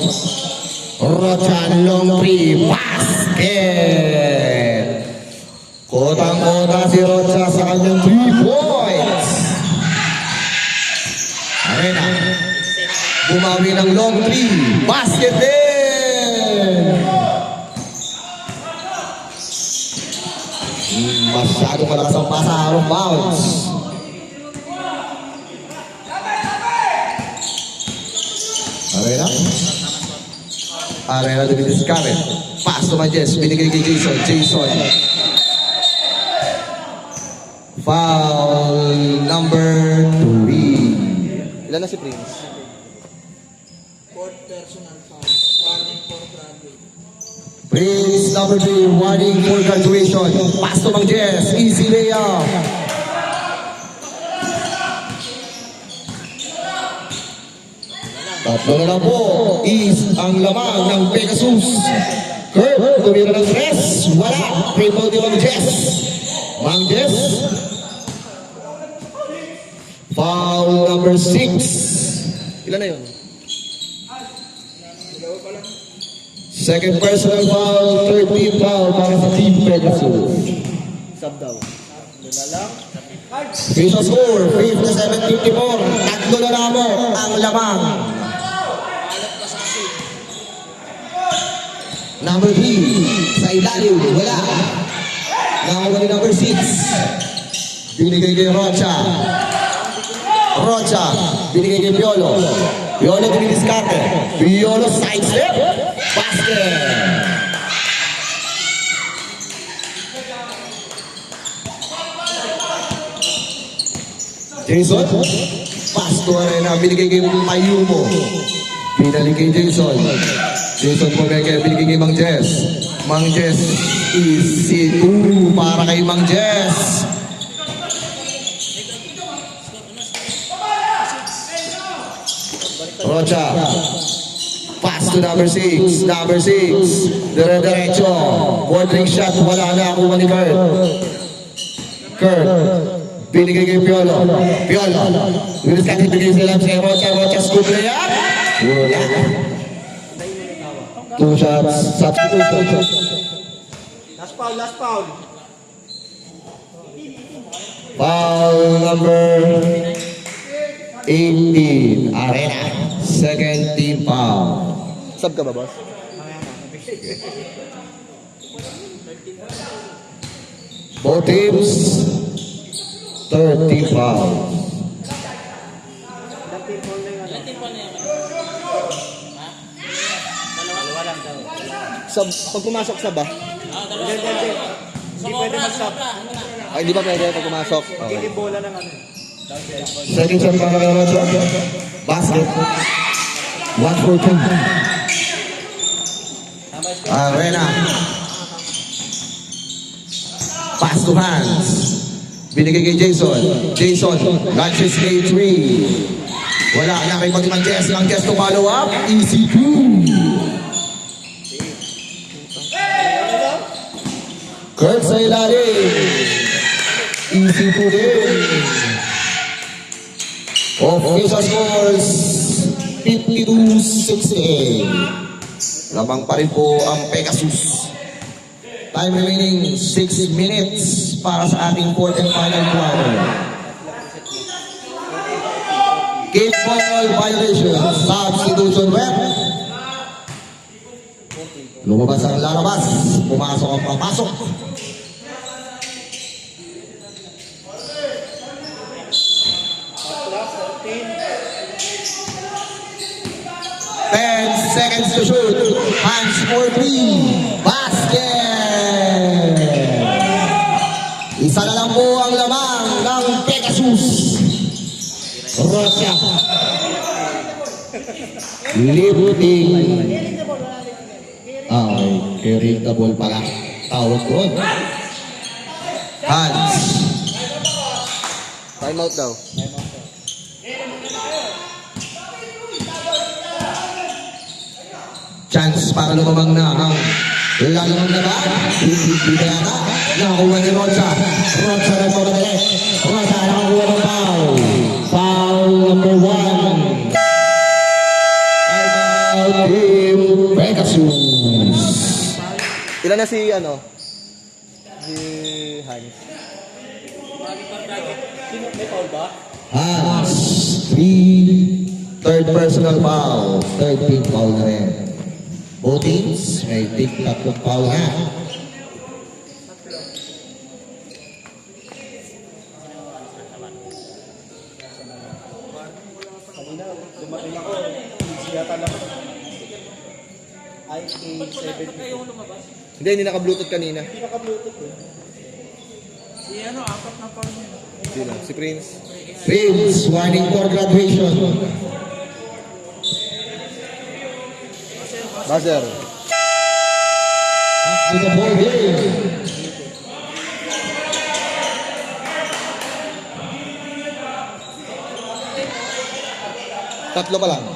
Long 3. Basket. Kotang-kota si Rocha sa kanyang 3 points. Arena. Bumawi ng long 3. Basket din. Masyadong malakas ang pasa out of bounds. Arena to be discovered. Pass to Manjes. Binigay kay Jason. Foul number 3. Ilan na si Prince? Fourth personal foul. Warning for Bradley. Prince number 3. Warning for graduation. Pass to Manjes. Easy layup. Tatlo na lang po is ang lamang ng Pegasus. Kurt, tumira ng 3. Wala. Rebound ni Mang Jess. Foul number 6. Ilan na yun? Second personal foul, third team foul para sa Team Pegasus. Sub daw. Official score, 57-54. Tatlo na lamang ang lamang. Number 3, sa ilalim, wala. Nakuha ni number 6. Binigay kay Rocha. Rocha, binigay kay Piolo. Piolo dinidiskarte. Piolo side step. Basket. Jason, pasto na binigay kay Mayumo. Pinalik kay Jason. Jason po kay binigay kay Mang Jess. Mang Jess easy 2 para kay Mang Jess. Rocha. Pass to number 6. Number 6. Dire-diretso. Wandering shot. Wala na ako ni Kurt. Kurt. Binigay kay Piolo. Piolo. Bilis ka bigay sa lang si Rocha. Rocha scoop na yan. Wala. 2 shots. Substitution. Last foul, last foul. Foul number 18. Arena. Second team foul. Sub ka ba, boss? Both teams. Third team foul. Ilan team ball na yan? Ha? Dalawa lang daw. Sub, pag pumasok sub ba? Dalawa. Sumobra, sumobra. Ano na? Ay, hindi ba pwede pag pumasok? Okay. Hindi bola ng ano. Second shot para kay Rocha. Basket. 1-4-2. Arena. Pass to hands. Binigay kay Jason. Jason. Launches A3. Wala na kay Mang Jess. Mang Jess to follow up. Easy 2. Kurt sa ilalim. Easy 2 din. Official scores 52-60. Lamang pa rin po ang Pegasus. Time remaining 6 minutes para sa ating fourth and final quarter. Game ball violation. Substitution web. Lumabas ang lalabas. Pumasok ang papasok. Seconds to shoot. Hands for 3. Basket! Isa na lang po ang lamang ng Pegasus. Rocha. Lifting. Okay, carrying the ball pala. Tawag ko. Hands. Time out daw. Chance para lumabang na ang lalamang na ba? Hindi na yata. Nakakuha ni Rocha. Rocha na po na Rocha nakakuha ng foul. Foul number 1. Time out team Pegasus. Ilan na si, ano? Si Hans. May foul ba? Hans. 3. Third personal foul. Third team foul na rin. Both teams may take tatlong foul na. Kanina, dumating ako. Siyata lang. IA-70. Hindi naka-bluetooth kanina. Hindi naka-bluetooth eh. Sino? Si Prince. Prince, warning for graduation. Buzzer. To the ball game. Tatlo pa lang.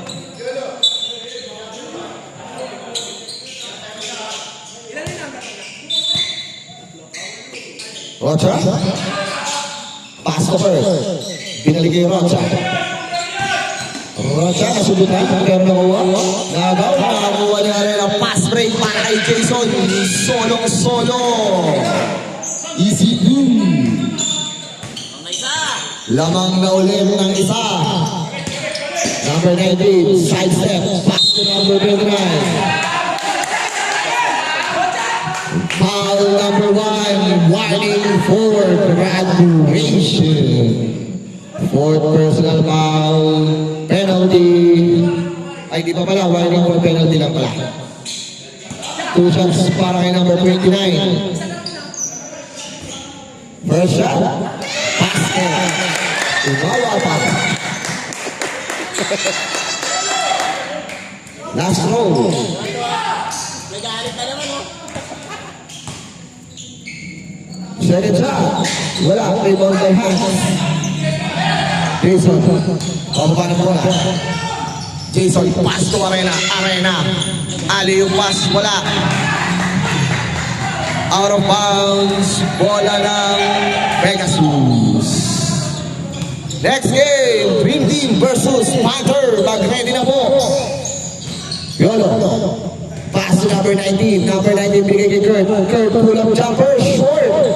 Rocha. Pass to first. Binaligay Rocha. Rocha nasubutan. Pero nakuha. Nakakuha niya rin ang pass break para kay Jason. Solo. Easy 2. Ang isa. Lamang na ulit ng isa. Number 19, side step, pass to number 29. fighting for graduation. Fourth personal foul, penalty. Ay, di pa pala, whining for penalty lang pala. 2 shots para kay number 29. First shot, basket. Umawa pa. Last row. May galit na naman, oh. Second shot. Wala. Rebound by Hans. Jason. Pababa na bola. Jason, pass to Arena. Ali yung pass. Wala. Out of bounds. Bola ng Pegasus. Next game. Dream Team versus Panther. Mag-ready na po. Yolo. Pass to number 19. Number 19 bigay kay Kurt. Kurt, pull-up jumper. Short.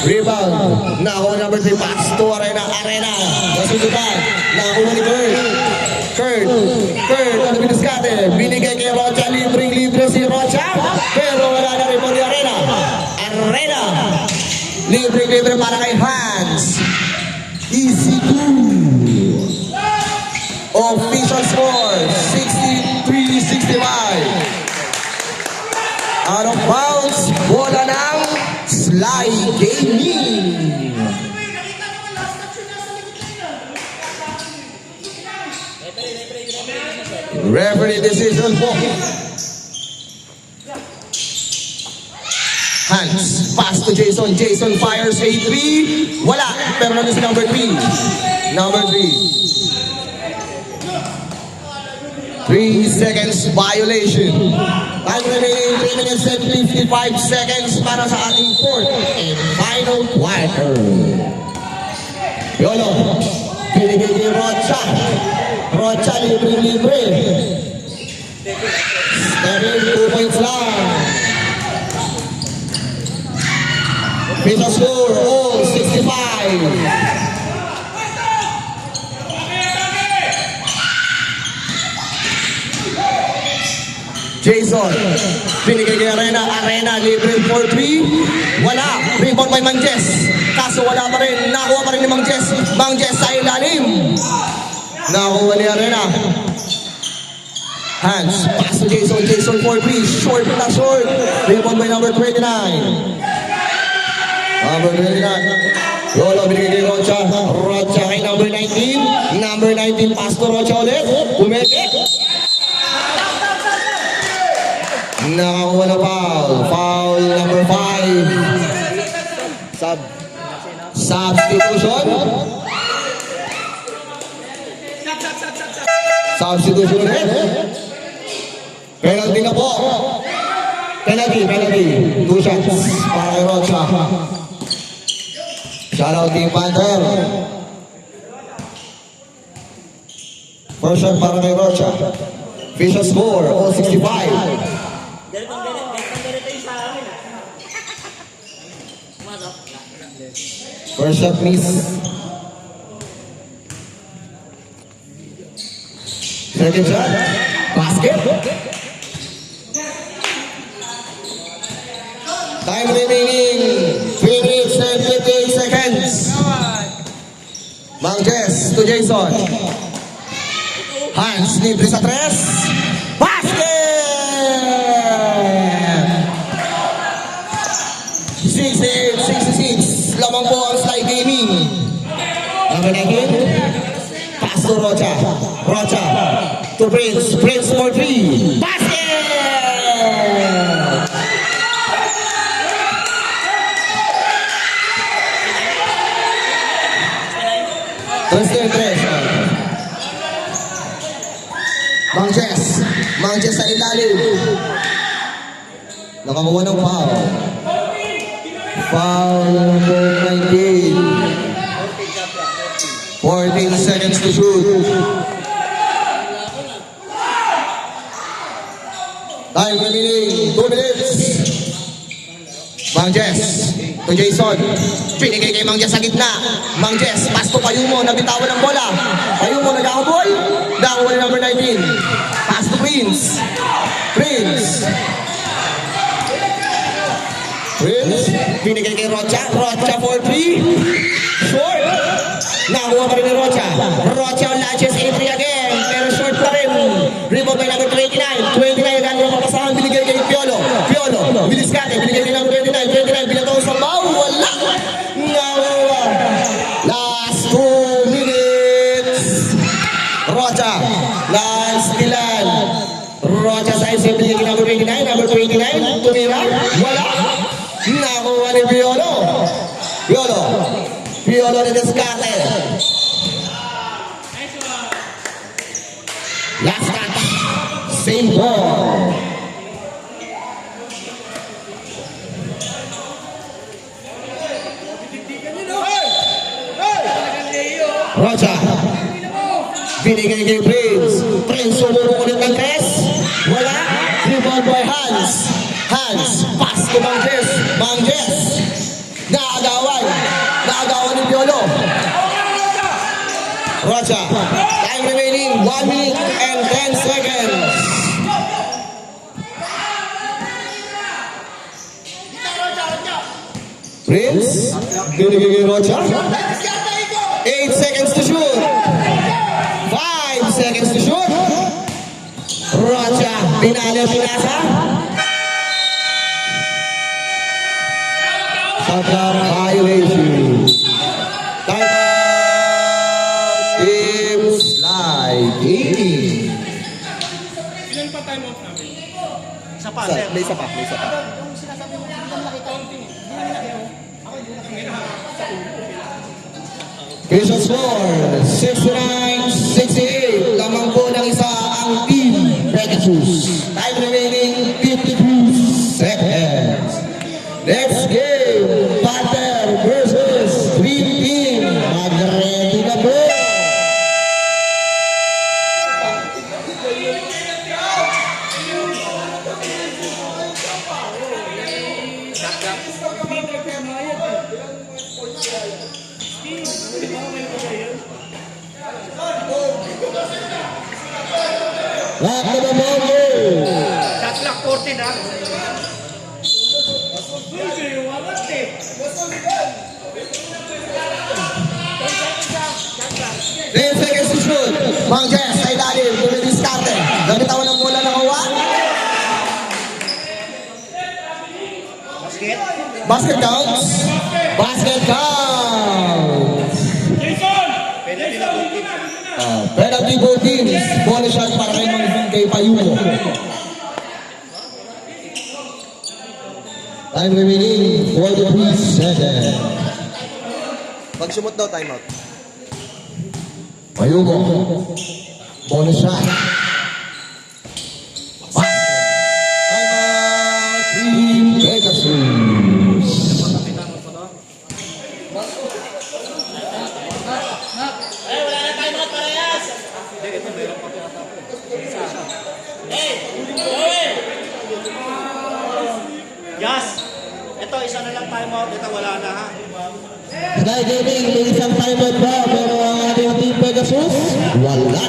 Rebound. Nakuha number 3. Pass to Arena. Nasusutan. Nakuha ni Kurt. Kurt, ano binuskate? Binigay kay Rocha. Libre si Rocha. Pero wala na rin po ni Arena. Libre para kay Hans. Easy 2. Official score, 63-65. Out of bounds, bola ng Sly Gaming. Referee decision po. Hans, pass to Jason. Jason fires a 3. Wala, pero nandun si number 3. 3 seconds violation. Time remaining 3 minutes and 55 seconds para sa ating fourth and final quarter. Yolo, pinigay ni Rocha. Rocha, libre. Stepping 2 points lang. Final score, all 65. Jason, binigay kay Arena, libre for 3. Wala, rebound by Mangjes. Kaso wala pa rin, nakuha pa rin ni Mangjes. Mangjes sa ilalim. Nakuha ni Arena. Hans, pass to Jason for 3. Short. Rebound by number 29. Number 29. Lolo, binigay kay Rocha. Rocha kay number 19. Number 19, pass to Rocha ulit. Umeke. Nakakuha na foul number 5. Substitution ulit. Penalty na po. Penalty. 2 shots para kay Rocha. Shout out Team Panther. First shot para kay Rocha. Official score, all 65. Ganito yung sa amin. Pumasok. First shot miss. Second shot. Basket. Time remaining 3 minutes and 58 seconds. Mangjes to Jason. Hans libre sa 3. Basket! 68-66. Lamang po ang Sly Gaming. Number 19. Pass to Rocha. Rocha to Prince. Prince for 3. Basket! Mangjes sa ilalim. Nakakuha ng foul. Foul number 19. 14 seconds to shoot. Time remaining 2 minutes. Mangjes to Jason. Pinigay kay Mangjes sa gitna. Mangjes, pass to Payumo. Nabitawan ng bola. Payumo nag-aabol. Nakakuha ng number 19. Pass to Prince. Prince. Binigay kay Rocha. Rocha for 3. Short. Nakuha pa rin ni Rocha. Rocha launches A3 again. Pero short pa rin. Rebound by number 29. 29 agad yung papasahan. Binigay kay Piolo. Piolo. Biliskate. Binigay kay number 29. 29. Binatong sa bow. Wala. Nakuha. Last 2 minutes. Rocha. Last stilan. Rocha sa isip. Binigay kay number 29. Number 29. Tumira. Wala. Nakuha ni Piolo. Piolo. Piolo ni Descarte. Last touch. Same ball. Rocha. Binigay kay Prince. Prince sumulong ulit ng Tres. Wala. Rebound by Hans. Hans. Pass to Mangjes. Mangjes. Naagawan. Naagawan ni Piolo. Rocha. Time remaining 1 minute and 10 seconds. Prince. Binigay kay Rocha. 8 seconds to shoot. 5 seconds to shoot. Rocha. Pinalo pinasa. Shot violation. Time out. Team slide. 80. Ilan pa time out namin? Isa pa, sir. May isa pa, may isa pa. Yung sinasabi mo, hindi naman nakita yung thing. Hindi naman nakita. Ako hindi nakita. Christian score, 69-68. Lamang po ng isa ang Team Pegasus. Time remaining 52 seconds. Next game, Panther versus Green Team. Mag-ready na po. Lahat na ba mo? Shot clock 14 ha. 10 seconds to shoot. Mangjes, sa ilalim. Dumidiskarte. Nabitawan ng bola ng Owan. Basket counts. Basket counts. Jason! Penalty for teams. Bonus shot para kay Payumo. Time remaining 43 seconds. Pag sumot daw, timeout. Payumo. Bonus shot. Time out. Team Pegasus. Ay, wala na time out parehas. Hey, Joel! Yes! Ito, isa na lang time out. Ito, wala na ha. Sky Gaming, may isang timeout ba? Pero ang ating Team Pegasus, wala na.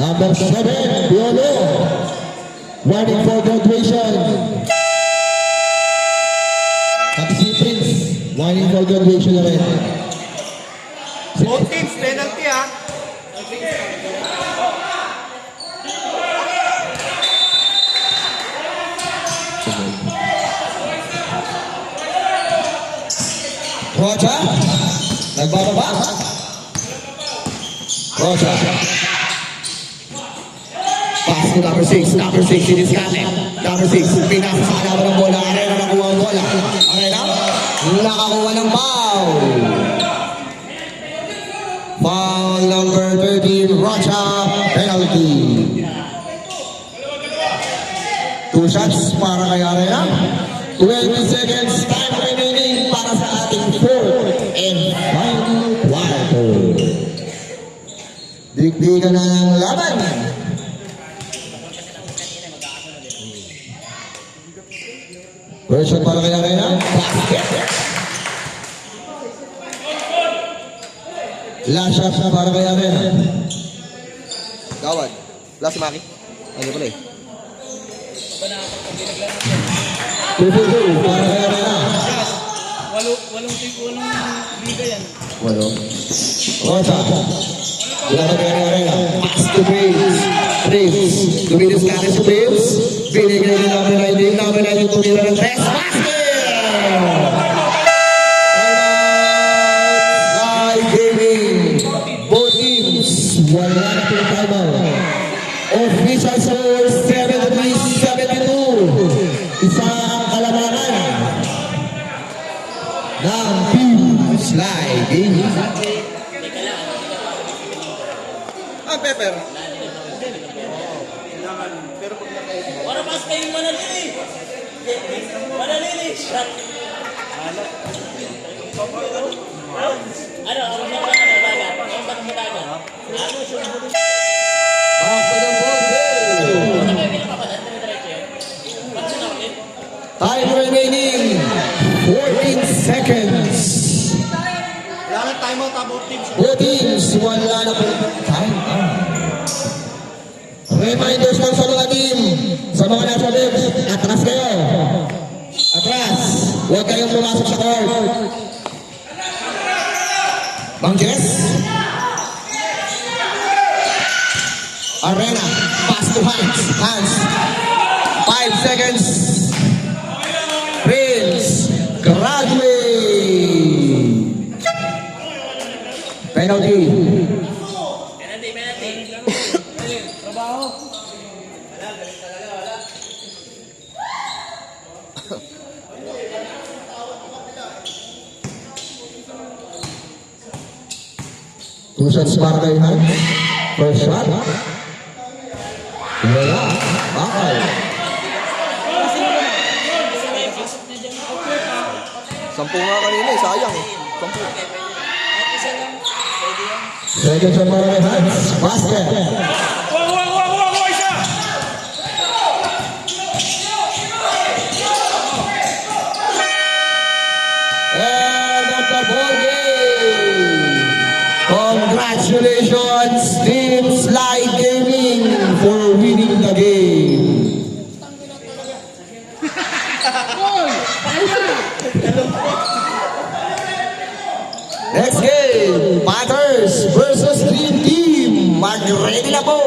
Number 7, Piolo. Warning for graduation. Pati si Prince, warning for graduation na rin. Both teams, penalty ha. Rocha, nagbababa. Rocha. Pass to number 6. Number 6, siniscate. Number 6, pinasa sa kalaban ng bola. Arena nakuha ang bola. Arena, nakakuha ng foul. Foul number 13, Rocha, penalty. 2 shots para kay Arena. 20 seconds time remaining para sa ating fourth and final quarter. Digdigan na ng laban. First shot para kay Arena. Basket. Last shot para kay Arena. Gawad. Last si Maki. Ano pala eh. 2-2 para kay Arena. Walong liga yan. Walo. Rosa. Wala ka kay Arena. Pass to Braves. Braves. Luminis ka rin sa Braves. Binigay din namin na hindi namin na yung tumira ng tres. Basket! Gaming. Both teams. Wala na po yung timeout. Official score 73-72. Isang kalamangan ng Team Slide Gaming. Pepper. Para mas kayong manalili. Manalili. Shot. Ano? Ako siya ba dagat? Ang ba't mo dagat? Ano siya? Back to the ball game. Time remaining 14 seconds. Wala nang timeout about team. Both teams, wala na po time out. Reminders lang sa mga team, sa mga nasa bibs, atras kayo. Atras, huwag kayong pumasok sa court. Bang Jess? Arena, pass to Hans. Hans, 5 seconds. Prince, graduate. Penalty. Two shots para kay Hans. First shot. Wala. Bakal. Sampu nga kanina eh. Sayang eh. Sampu. Second shot para kay Hans. Basket. Wag, isa! And at the ball game. Congratulations, Team Slide Gaming, for winning the game. Next game, Panthers versus Dream Team. Mag-ready na po.